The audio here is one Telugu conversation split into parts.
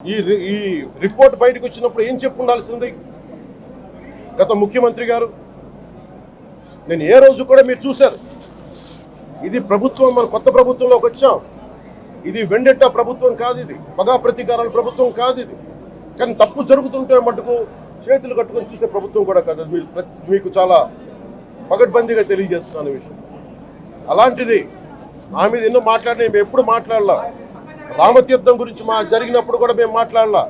ఈ రిపోర్ట్ బయటకు వచ్చినప్పుడు ఏం చెప్పుండాల్సింది గత ముఖ్యమంత్రి గారు? నేను ఏ రోజు కూడా మీరు చూశారు, ఇది ప్రభుత్వం, మన కొత్త ప్రభుత్వంలోకి వచ్చాం, ఇది వెండెట్టా ప్రభుత్వం కాదు, ఇది పగా ప్రతీకారాల ప్రభుత్వం కాదు, ఇది కానీ తప్పు జరుగుతుంటే మటుకు చేతులు కట్టుకొని చూసే ప్రభుత్వం కూడా కాదు. అది మీకు చాలా పగడ్బందీగా తెలియజేస్తున్నాను విషయం. అలాంటిది ఆమె మీద ఎన్నో మాట్లాడినా మేము ఎప్పుడు మాట్లాడలా. రామతీర్థం గురించి జరిగినప్పుడు కూడా మేము మాట్లాడలా.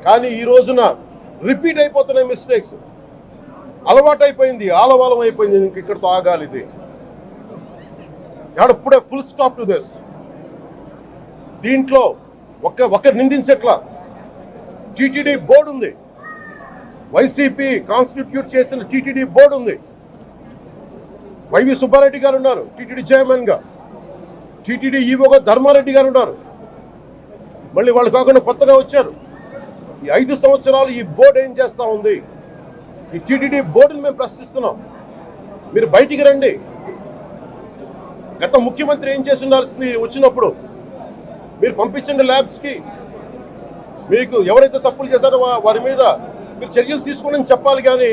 కానీ ఈ రోజున రిపీట్ అయిపోతున్నాయి మిస్టేక్స్, అలవాటైపోయింది, ఆలవాలం అయిపోయింది. ఇంక ఇక్కడితో ఆగాలి. ఇది ఇప్పుడే ఫుల్ స్టాప్ టు దిస్. దీంట్లో ఒకరు నిందించట్లా. టీటీడీ బోర్డు ఉంది, వైసీపీ కాన్స్టిట్యూట్ చేసిన టీటీడీ బోర్డు ఉంది. వైవి సుబ్బారెడ్డి గారు ఉన్నారు టీటీడీ చైర్మన్గా, టీటీడీ ఈవోగా ధర్మారెడ్డి గారు ఉన్నారు. మళ్ళీ వాళ్ళు కాకుండా కొత్తగా వచ్చారు. ఈ 5 సంవత్సరాలు ఈ బోర్డు ఏం చేస్తూ ఉంది? ఈ టీటీడీ బోర్డుని మేము ప్రశ్నిస్తున్నాం. మీరు బయటికి రండి. గత ముఖ్యమంత్రి ఏం చేసి ఉండాల్సింది? వచ్చినప్పుడు మీరు పంపించండి ల్యాబ్స్కి. మీకు ఎవరైతే తప్పులు చేశారో వారి మీద మీరు చర్యలు తీసుకోండి అని చెప్పాలి. కానీ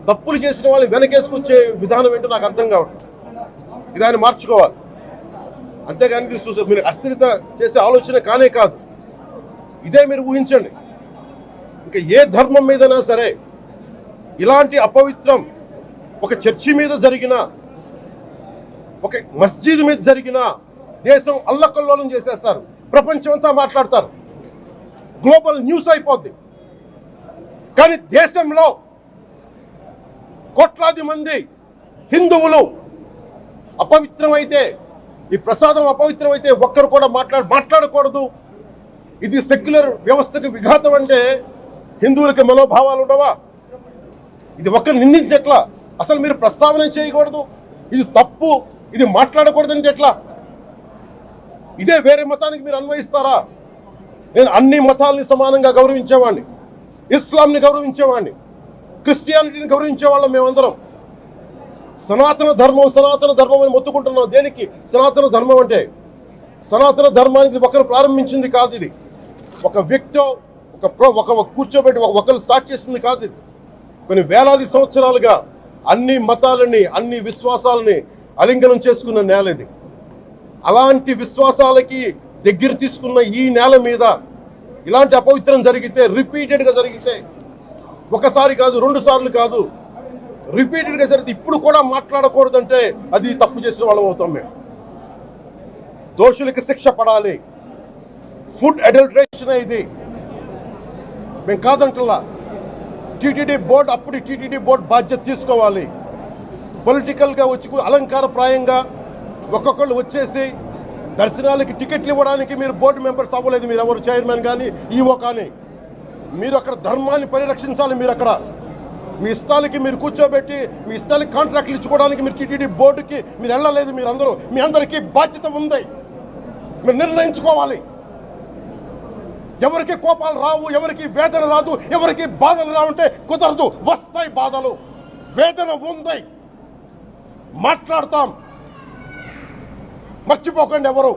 తప్పులు చేసిన వాళ్ళు వెనకేసుకొచ్చే విధానం ఏంటో నాకు అర్థం కావట్లేదు. ఇది ఆయన మార్చుకోవాలి. అంతేగాని మీరు అస్థిరత చేసే ఆలోచన కానే కాదు. ఇదే మీరు ఊహించండి. ఇంకా ఏ ధర్మం మీదైనా సరే ఇలాంటి అపవిత్రం ఒక చర్చి మీద జరిగిన, ఒక మస్జిద్ మీద జరిగిన దేశం అల్లకల్లోలం చేసేస్తారు. ప్రపంచం అంతా మాట్లాడతారు, గ్లోబల్ న్యూస్ అయిపోద్ది. కానీ దేశంలో కోట్లాది మంది హిందువులు అపవిత్రమైతే, ఈ ప్రసాదం అపవిత్రమైతే ఒక్కరు కూడా మాట్లాడకూడదు. ఇది సెక్యులర్ వ్యవస్థకు విఘాతం అంటే హిందువులకి మనోభావాలు ఉండవా? ఇది ఒక్కరు నిందించట్లా. అసలు మీరు ప్రస్తావన చేయకూడదు, ఇది తప్పు, ఇది మాట్లాడకూడదంటే ఎట్లా? ఇదే వేరే మతానికి మీరు అన్వయిస్తారా? నేను అన్ని మతాలని సమానంగా గౌరవించేవాడిని, ఇస్లాంని గౌరవించేవాడిని, క్రిస్టియానిటీని గౌరవించేవాళ్ళం. మేమందరం సనాతన ధర్మం అని మొత్తుకుంటున్నాం. దేనికి సనాతన ధర్మం అంటే? సనాతన ధర్మానికి ఒకరు ప్రారంభించింది కాదు. ఇది ఒక వ్యక్తి ఒక కూర్చోబెట్టి ఒకరు స్టార్ట్ చేసింది కాదు. ఇది కొన్ని వేలాది సంవత్సరాలుగా అన్ని మతాలని, అన్ని విశ్వాసాలని అలింగనం చేసుకున్న నేల ఇది. అలాంటి విశ్వాసాలకి దగ్గర తీసుకున్న ఈ నేల మీద ఇలాంటి అపవిత్రం జరిగితే, రిపీటెడ్గా జరిగితే, ఒకసారి కాదు 2 సార్లు కాదు, రిపీటెడ్గా జరిగితే ఇప్పుడు కూడా మాట్లాడకూడదంటే అది తప్పు చేసిన వాళ్ళం అవుతాం. మేము దోషులకి శిక్ష పడాలి. ఫుడ్ అడల్టరేషన్ ఇది మేము కాదంటలా. టీటీడీ బోర్డు బాధ్యత తీసుకోవాలి. పొలిటికల్గా వచ్చి అలంకారప్రాయంగా ఒక్కొక్కళ్ళు వచ్చేసి దర్శనాలకి టికెట్లు ఇవ్వడానికి మీరు బోర్డు మెంబర్స్ అవ్వలేదు. మీరు ఎవరు చైర్మన్ కానీ ఈవో కానీ, మీరు అక్కడ ధర్మాన్ని పరిరక్షించాలి. మీరు అక్కడ మీ ఇష్టాలకి మీరు కూర్చోబెట్టి మీ ఇష్టాలకి కాంట్రాక్ట్లు ఇచ్చుకోవడానికి మీరు టీటీడీ బోర్డుకి మీరు వెళ్ళలేదు. మీరందరూ, మీ అందరికీ బాధ్యత ఉంది. మీరు నిర్ణయించుకోవాలి. ఎవరికి కోపాలు రావు, ఎవరికి వేదన రాదు, ఎవరికి బాధలు రావంటే కుదరదు. వస్తాయి బాధలు, వేదన ఉంది, మాట్లాడతాం. మర్చిపోకండి ఎవరు.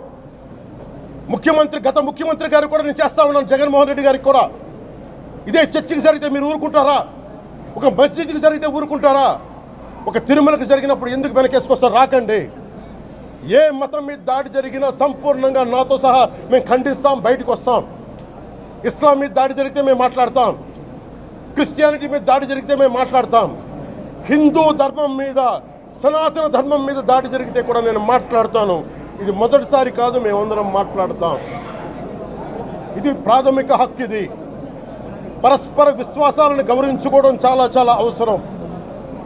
గత ముఖ్యమంత్రి గారు కూడా నేను చేస్తా ఉన్నాను, జగన్మోహన్ రెడ్డి గారికి కూడా. ఇదే చర్చికి జరిగితే మీరు ఊరుకుంటారా? ఒక మసీదుకి జరిగితే ఊరుకుంటారా? ఒక తిరుమలకి జరిగినప్పుడు ఎందుకు వెనకేసుకొస్తారు? రాకండి. ఏ మతం మీద దాడి జరిగినా సంపూర్ణంగా నాతో సహా మేము ఖండిస్తాం, బయటకు వస్తాం. ఇస్లాం మీద దాడి జరిగితే మేము మాట్లాడతాం, క్రిస్టియానిటీ మీద దాడి జరిగితే మేము మాట్లాడతాం. హిందూ ధర్మం మీద, సనాతన ధర్మం మీద దాడి జరిగితే కూడా నేను మాట్లాడతాను. ఇది మొదటిసారి కాదు, మేమందరం మాట్లాడతాం. ఇది ప్రాథమిక హక్కు. ఇది పరస్పర విశ్వాసాలను గౌరవించుకోవడం చాలా చాలా అవసరం.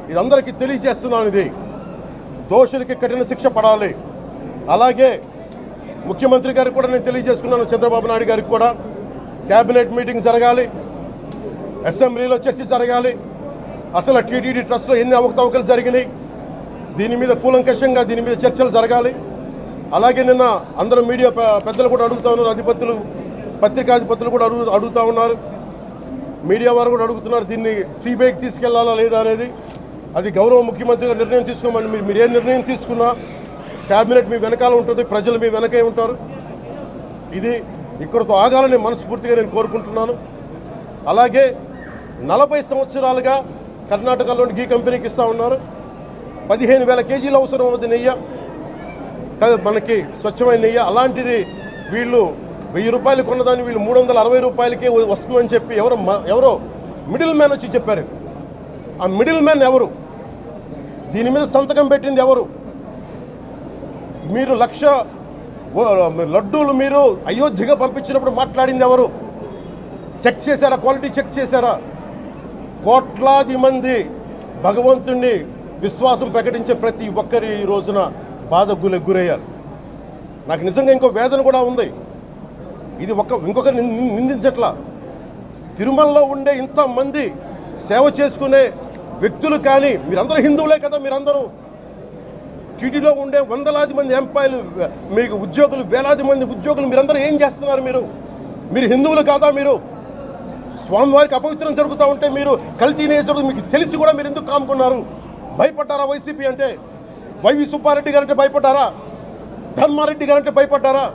ఇది అందరికీ తెలియజేస్తున్నాను. ఇది దోషులకి కఠిన శిక్ష పడాలి. అలాగే ముఖ్యమంత్రి గారికి కూడా నేను తెలియజేసుకున్నాను, చంద్రబాబు నాయుడు గారికి కూడా క్యాబినెట్ మీటింగ్ జరగాలి, అసెంబ్లీలో చర్చ జరగాలి. అసలు టీటీడీ ట్రస్ట్లో ఎన్ని అవకతవకలు జరిగినాయి, దీని మీద కూలంకషంగా దీని మీద చర్చలు జరగాలి. అలాగే నిన్న అందరూ మీడియా పెద్దలు కూడా అడుగుతూ ఉన్నారు, పత్రికాధిపతులు కూడా అడుగుతూ ఉన్నారు, మీడియా వారు కూడా అడుగుతున్నారు, దీన్ని సిబిఐకి తీసుకెళ్లాలా లేదా అనేది. అది గౌరవ ముఖ్యమంత్రి గారు నిర్ణయం తీసుకోమని. మీరు ఏ నిర్ణయం తీసుకున్నా క్యాబినెట్ మీ వెనకాల ఉంటుంది, ప్రజలు మీ వెనకే ఉంటారు. ఇది ఇక్కడితో ఆగాలని మనస్ఫూర్తిగా నేను కోరుకుంటున్నాను. అలాగే 40 సంవత్సరాలుగా కర్ణాటకలోని గీ కంపెనీకి ఇస్తూ ఉన్నారు. 15,000 కేజీలు అవసరం అవుతుంది నెయ్యి, మనకి స్వచ్ఛమైన నెయ్యి. అలాంటిది వీళ్ళు 1000 రూపాయలు కొన్నదాన్ని వీళ్ళు 360 రూపాయలకే వస్తుందని చెప్పి ఎవరో మిడిల్ మ్యాన్ వచ్చి చెప్పారు. ఆ మిడిల్ మ్యాన్ ఎవరు? దీని మీద సంతకం పెట్టింది ఎవరు? మీరు 1,00,000 లడ్డూలు మీరు అయోధ్యగా పంపించినప్పుడు మాట్లాడింది ఎవరు? చెక్ చేశారా? క్వాలిటీ చెక్ చేశారా? కోట్లాది మంది భగవంతుణ్ణి విశ్వాసం ప్రకటించే ప్రతి ఒక్కరి ఈ రోజున బాధకు గురయ్యారు. నాకు నిజంగా ఇంకో వేదన కూడా ఉంది. ఇది ఇంకొకరు నిందించట్లా. తిరుమలలో ఉండే ఇంతమంది సేవ చేసుకునే వ్యక్తులు కానీ మీరందరూ హిందువులే కదా. మీరందరూ టీటీలో ఉండే వందలాది మంది ఎంప్లాయీలు, మీకు ఉద్యోగులు, వేలాది మంది ఉద్యోగులు, మీరందరూ ఏం చేస్తున్నారు? మీరు హిందువులు కాదా? మీరు స్వామివారికి అపవిత్రం జరుగుతూ ఉంటే మీరు కల్తీనే జరుగుతుంది మీకు తెలిసి కూడా మీరు ఎందుకు కాముకున్నారు? భయపడ్డారా? వైసీపీ అంటే వైవి సుబ్బారెడ్డి గారంటే భయపడ్డారా? ధర్మారెడ్డి గారంటే భయపడ్డారా?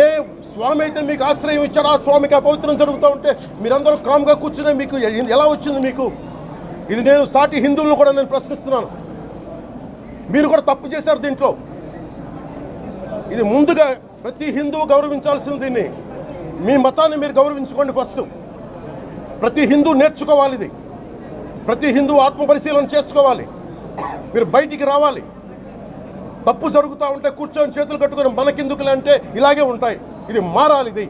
ఏ స్వామి అయితే మీకు ఆశ్రయం ఇచ్చారో ఆ స్వామికి అపవిత్రం జరుగుతూ ఉంటే మీరందరూ కామ్గా కూర్చునే మీకు ఎలా వచ్చింది? మీకు ఇది నేను సాటి హిందువులను కూడా నేను ప్రశ్నిస్తున్నాను. మీరు కూడా తప్పు చేశారు దీంట్లో. ఇది ముందుగా ప్రతి హిందువు గౌరవించాల్సింది. దీన్ని మీ మతాన్ని మీరు గౌరవించుకోండి ఫస్ట్. ప్రతి హిందువు నేర్చుకోవాలి ఇది. ప్రతి హిందువు ఆత్మపరిశీలన చేసుకోవాలి. మీరు బయటికి రావాలి. తప్పు జరుగుతూ ఉంటే కూర్చొని చేతులు కట్టుకొని మనకెందుకులే అంటే ఇలాగే ఉంటాయి. ఇది మారాలి. ఇది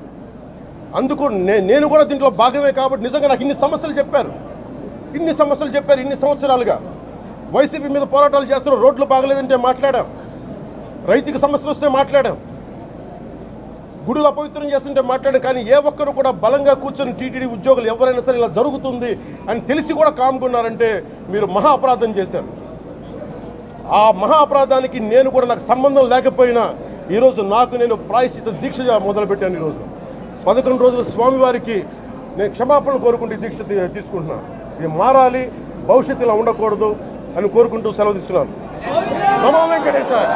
అందుకు నేను కూడా దీంట్లో భాగమే. కాబట్టి నిజంగా నాకు ఇన్ని సమస్యలు చెప్పారు ఇన్ని సంవత్సరాలుగా. వైసీపీ మీద పోరాటాలు చేస్తున్న రోడ్లు బాగలేదంటే మాట్లాడాం, రైతుకి సమస్యలు వస్తే మాట్లాడాం, గుడులు అపవిత్రం చేస్తుంటే మాట్లాడాం. కానీ ఏ ఒక్కరు కూడా బలంగా కూర్చొని టీటీడీ ఉద్యోగులు ఎవరైనా సరే ఇలా జరుగుతుంది అని తెలిసి కూడా కామ్కున్నారంటే మీరు మహా అపరాధం చేశారు. ఆ మహా అపరాధానికి నేను కూడా నాకు సంబంధం లేకపోయినా ఈరోజు నేను ప్రాయశ్చిత దీక్ష మొదలుపెట్టాను. ఈరోజు 11 రోజులు స్వామివారికి నేను క్షమాపణలు కోరుకుంటూ దీక్ష తీసుకుంటున్నాను. ఇది మారాలి, భవిష్యత్తు ఇలా ఉండకూడదు అని కోరుకుంటూ సెలవు తీసుకున్నాను. నమో వెంకటేశాయ.